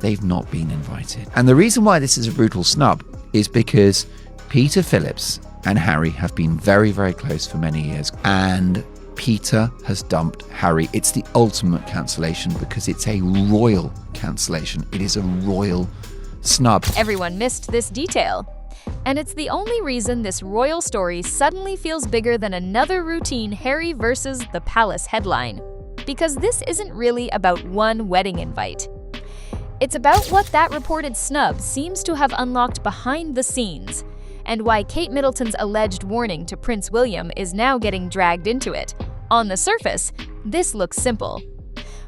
they've not been invited. And the reason why this is a brutal snub is because Peter Phillips and Harry have been very, very close for many years. And Peter has dumped Harry. It's the ultimate cancellation because it's a royal cancellation. It is a royal snub. Everyone missed this detail. And it's the only reason this royal story suddenly feels bigger than another routine Harry versus the palace headline. Because this isn't really about one wedding invite. It's about what that reported snub seems to have unlocked behind the scenes, and why Kate Middleton's alleged warning to Prince William is now getting dragged into it. On the surface, this looks simple.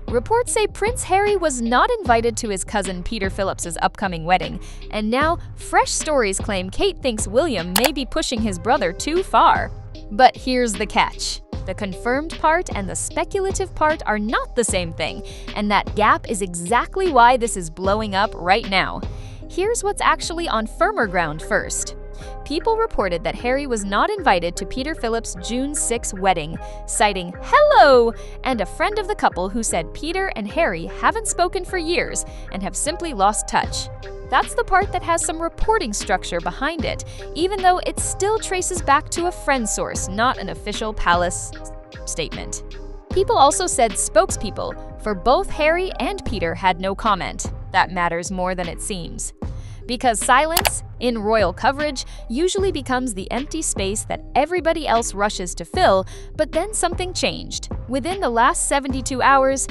Reports say Prince Harry was not invited to his cousin Peter Phillips's upcoming wedding, and now fresh stories claim Kate thinks William may be pushing his brother too far. But here's the catch. The confirmed part and the speculative part are not the same thing, and that gap is exactly why this is blowing up right now. Here's what's actually on firmer ground first. People reported that Harry was not invited to Peter Phillips' June 6 wedding, citing "hello" and a friend of the couple who said Peter and Harry haven't spoken for years and have simply lost touch. That's the part that has some reporting structure behind it, even though it still traces back to a friend source, not an official palace statement. People also said spokespeople for both Harry and Peter had no comment. That matters more than it seems. Because silence, in royal coverage, usually becomes the empty space that everybody else rushes to fill, but then something changed. Within the last 72 hours,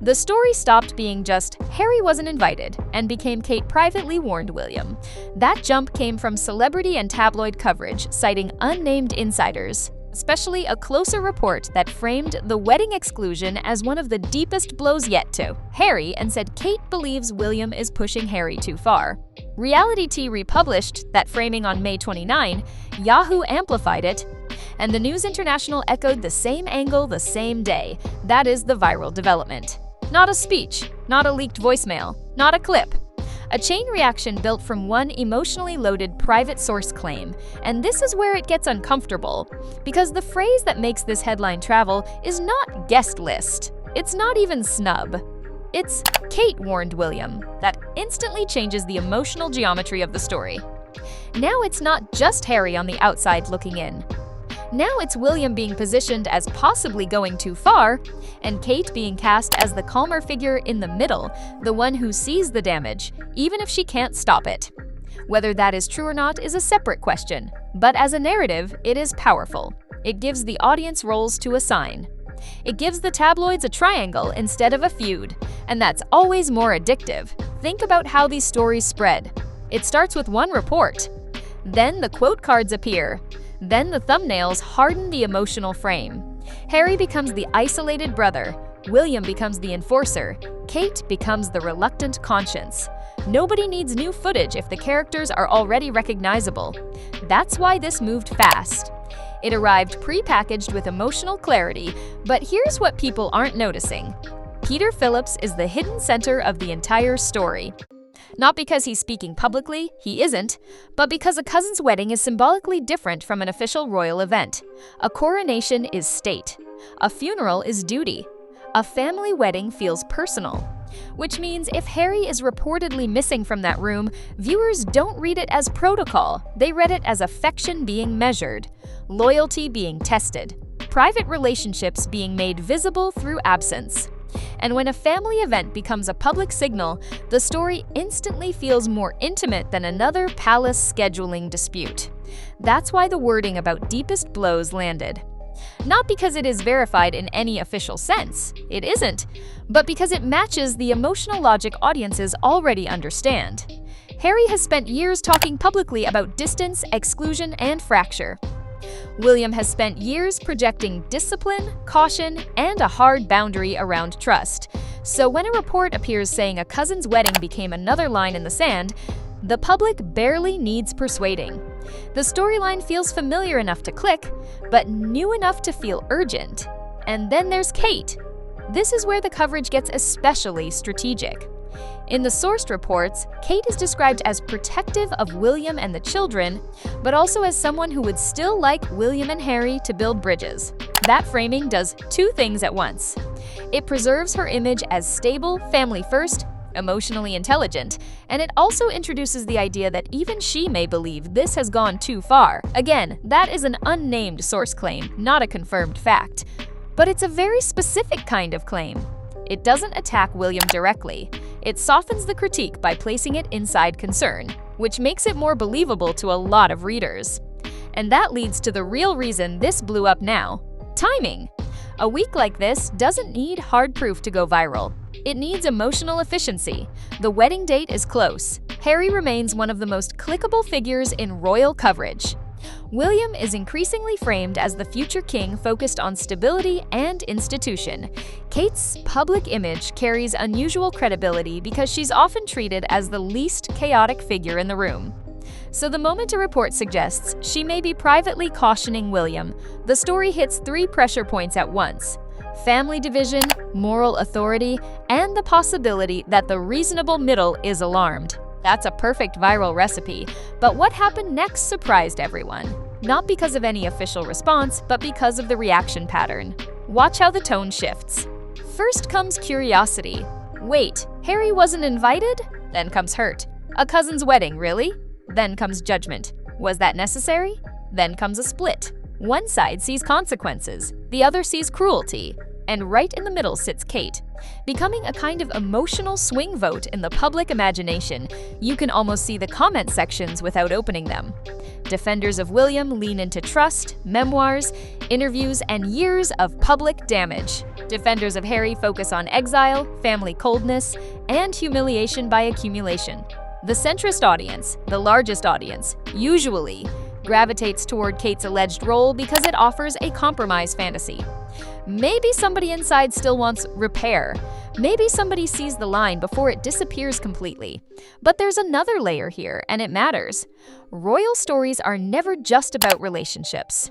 the story stopped being just Harry wasn't invited and became Kate privately warned William. That jump came from celebrity and tabloid coverage, citing unnamed insiders, especially a closer report that framed the wedding exclusion as one of the deepest blows yet to Harry and said Kate believes William is pushing Harry too far. Reality Tea republished that framing on May 29, Yahoo amplified it, and the News International echoed the same angle the same day. That is the viral development. Not a speech, not a leaked voicemail, not a clip. A chain reaction built from one emotionally loaded private source claim. And this is where it gets uncomfortable, because the phrase that makes this headline travel is not guest list. It's not even snub. It's Kate warned William. That instantly changes the emotional geometry of the story. Now it's not just Harry on the outside looking in. Now it's William being positioned as possibly going too far, and Kate being cast as the calmer figure in the middle, the one who sees the damage, even if she can't stop it. Whether that is true or not is a separate question, but as a narrative, it is powerful. It gives the audience roles to assign. It gives the tabloids a triangle instead of a feud, and that's always more addictive. Think about how these stories spread. It starts with one report. Then the quote cards appear. Then the thumbnails harden the emotional frame. Harry becomes the isolated brother. William becomes the enforcer. Kate becomes the reluctant conscience. Nobody needs new footage if the characters are already recognizable. That's why this moved fast. It arrived pre-packaged with emotional clarity, but here's what people aren't noticing. Peter Phillips is the hidden center of the entire story. Not because he's speaking publicly, he isn't, but because a cousin's wedding is symbolically different from an official royal event. A coronation is state. A funeral is duty. A family wedding feels personal. Which means if Harry is reportedly missing from that room, viewers don't read it as protocol. They read it as affection being measured, loyalty being tested, private relationships being made visible through absence. And when a family event becomes a public signal, the story instantly feels more intimate than another palace scheduling dispute. That's why the wording about deepest blows landed. Not because it is verified in any official sense, it isn't, but because it matches the emotional logic audiences already understand. Harry has spent years talking publicly about distance, exclusion, and fracture. William has spent years projecting discipline, caution, and a hard boundary around trust. So when a report appears saying a cousin's wedding became another line in the sand, the public barely needs persuading. The storyline feels familiar enough to click, but new enough to feel urgent. And then there's Kate. This is where the coverage gets especially strategic. In the sourced reports, Kate is described as protective of William and the children, but also as someone who would still like William and Harry to build bridges. That framing does two things at once. It preserves her image as stable, family first, emotionally intelligent, and it also introduces the idea that even she may believe this has gone too far. Again, that is an unnamed source claim, not a confirmed fact. But it's a very specific kind of claim. It doesn't attack William directly. It softens the critique by placing it inside concern, which makes it more believable to a lot of readers. And that leads to the real reason this blew up now: timing. A week like this doesn't need hard proof to go viral. It needs emotional efficiency. The wedding date is close. Harry remains one of the most clickable figures in royal coverage. William is increasingly framed as the future king focused on stability and institution. Kate's public image carries unusual credibility because she's often treated as the least chaotic figure in the room. So the moment a report suggests she may be privately cautioning William, the story hits 3 pressure points at once: family division, moral authority, and the possibility that the reasonable middle is alarmed. That's a perfect viral recipe, but what happened next surprised everyone. Not because of any official response, but because of the reaction pattern. Watch how the tone shifts. First comes curiosity. Wait, Harry wasn't invited? Then comes hurt. A cousin's wedding, really? Then comes judgment. Was that necessary? Then comes a split. One side sees consequences, the other sees cruelty. And right in the middle sits Kate, becoming a kind of emotional swing vote in the public imagination. You can almost see the comment sections without opening them. Defenders of William lean into trust, memoirs, interviews, and years of public damage. Defenders of Harry focus on exile, family coldness, and humiliation by accumulation. The centrist audience, the largest audience, usually gravitates toward Kate's alleged role because it offers a compromise fantasy. Maybe somebody inside still wants repair. Maybe somebody sees the line before it disappears completely. But there's another layer here, and it matters. Royal stories are never just about relationships.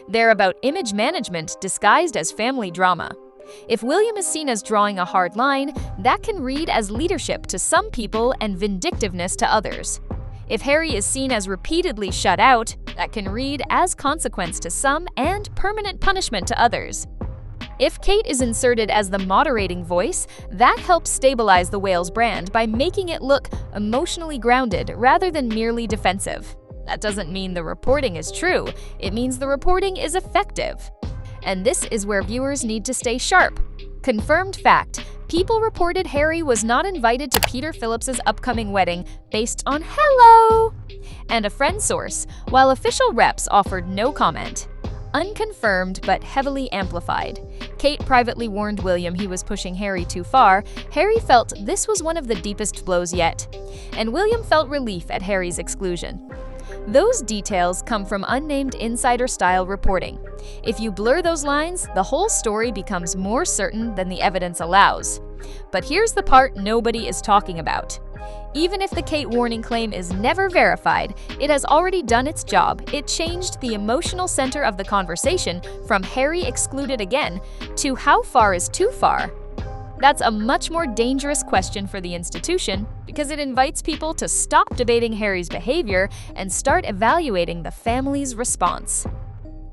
They're about image management disguised as family drama. If William is seen as drawing a hard line, that can read as leadership to some people and vindictiveness to others. If Harry is seen as repeatedly shut out, that can read as consequence to some and permanent punishment to others. If Kate is inserted as the moderating voice, that helps stabilize the Wales brand by making it look emotionally grounded rather than merely defensive. That doesn't mean the reporting is true, it means the reporting is effective. And this is where viewers need to stay sharp. Confirmed fact: people reported Harry was not invited to Peter Phillips's upcoming wedding based on hello and a friend source, while official reps offered no comment. Unconfirmed but heavily amplified. Kate privately warned William he was pushing Harry too far. Harry felt this was one of the deepest blows yet, and William felt relief at Harry's exclusion. Those details come from unnamed insider-style reporting. If you blur those lines, the whole story becomes more certain than the evidence allows. But here's the part nobody is talking about. Even if the Kate warning claim is never verified, it has already done its job. It changed the emotional center of the conversation from Harry excluded again to how far is too far. That's a much more dangerous question for the institution because it invites people to stop debating Harry's behavior and start evaluating the family's response.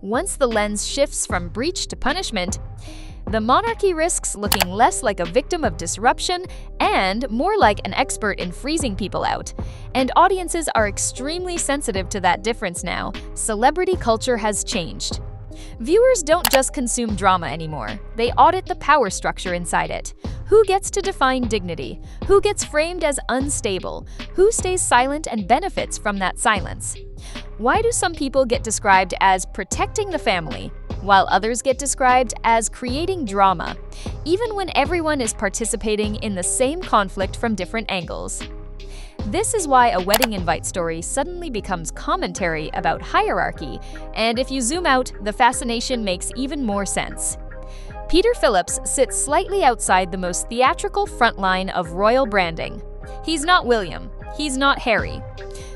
Once the lens shifts from breach to punishment, the monarchy risks looking less like a victim of disruption and more like an expert in freezing people out. And audiences are extremely sensitive to that difference now. Celebrity culture has changed. Viewers don't just consume drama anymore. They audit the power structure inside it. Who gets to define dignity? Who gets framed as unstable? Who stays silent and benefits from that silence? Why do some people get described as protecting the family, while others get described as creating drama, even when everyone is participating in the same conflict from different angles? This is why a wedding invite story suddenly becomes commentary about hierarchy, and if you zoom out, the fascination makes even more sense. Peter Phillips sits slightly outside the most theatrical front line of royal branding. He's not William, he's not Harry.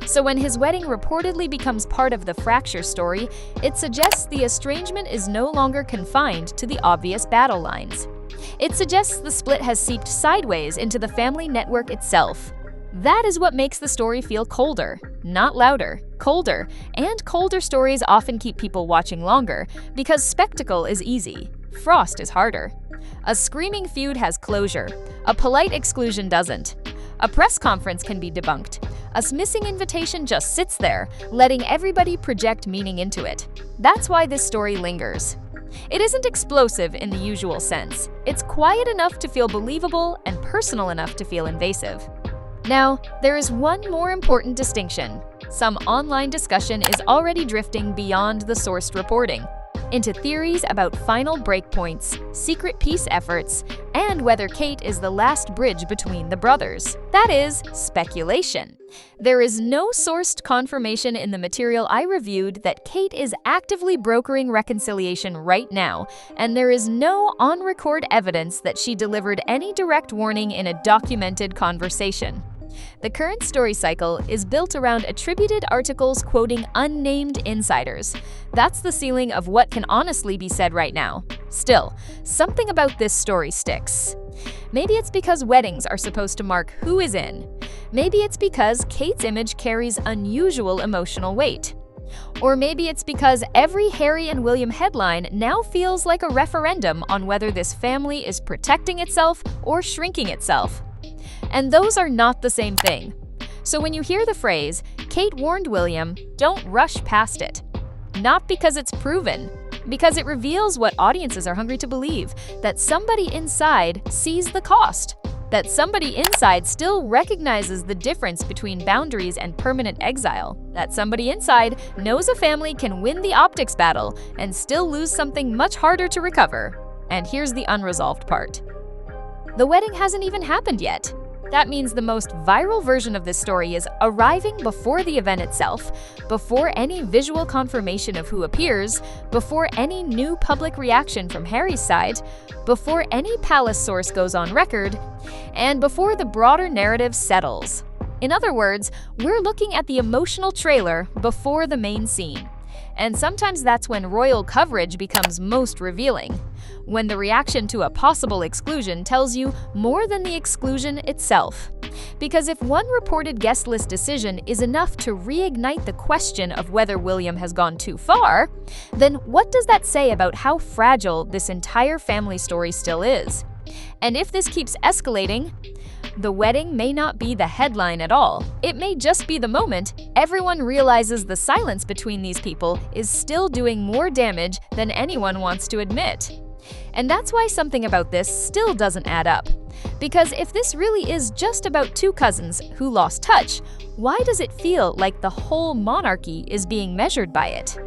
So when his wedding reportedly becomes part of the fracture story, it suggests the estrangement is no longer confined to the obvious battle lines. It suggests the split has seeped sideways into the family network itself. That is what makes the story feel colder, not louder, colder. And colder stories often keep people watching longer because spectacle is easy. Frost is harder. A screaming feud has closure. A polite exclusion doesn't. A press conference can be debunked. A missing invitation just sits there, letting everybody project meaning into it. That's why this story lingers. It isn't explosive in the usual sense. It's quiet enough to feel believable and personal enough to feel invasive. Now, there is one more important distinction. Some online discussion is already drifting beyond the sourced reporting into theories about final breakpoints, secret peace efforts, and whether Kate is the last bridge between the brothers. That is speculation. There is no sourced confirmation in the material I reviewed that Kate is actively brokering reconciliation right now, and there is no on-record evidence that she delivered any direct warning in a documented conversation. The current story cycle is built around attributed articles quoting unnamed insiders. That's the ceiling of what can honestly be said right now. Still, something about this story sticks. Maybe it's because weddings are supposed to mark who is in. Maybe it's because Kate's image carries unusual emotional weight. Or maybe it's because every Harry and William headline now feels like a referendum on whether this family is protecting itself or shrinking itself. And those are not the same thing. So when you hear the phrase, Kate warned William, don't rush past it. Not because it's proven, because it reveals what audiences are hungry to believe, that somebody inside sees the cost, that somebody inside still recognizes the difference between boundaries and permanent exile, that somebody inside knows a family can win the optics battle and still lose something much harder to recover. And here's the unresolved part. The wedding hasn't even happened yet. That means the most viral version of this story is arriving before the event itself, before any visual confirmation of who appears, before any new public reaction from Harry's side, before any palace source goes on record, and before the broader narrative settles. In other words, we're looking at the emotional trailer before the main scene. And sometimes that's when royal coverage becomes most revealing, when the reaction to a possible exclusion tells you more than the exclusion itself. Because if one reported guest list decision is enough to reignite the question of whether William has gone too far, then what does that say about how fragile this entire family story still is? And if this keeps escalating, the wedding may not be the headline at all. It may just be the moment everyone realizes the silence between these people is still doing more damage than anyone wants to admit. And that's why something about this still doesn't add up. Because if this really is just about two cousins who lost touch, why does it feel like the whole monarchy is being measured by it?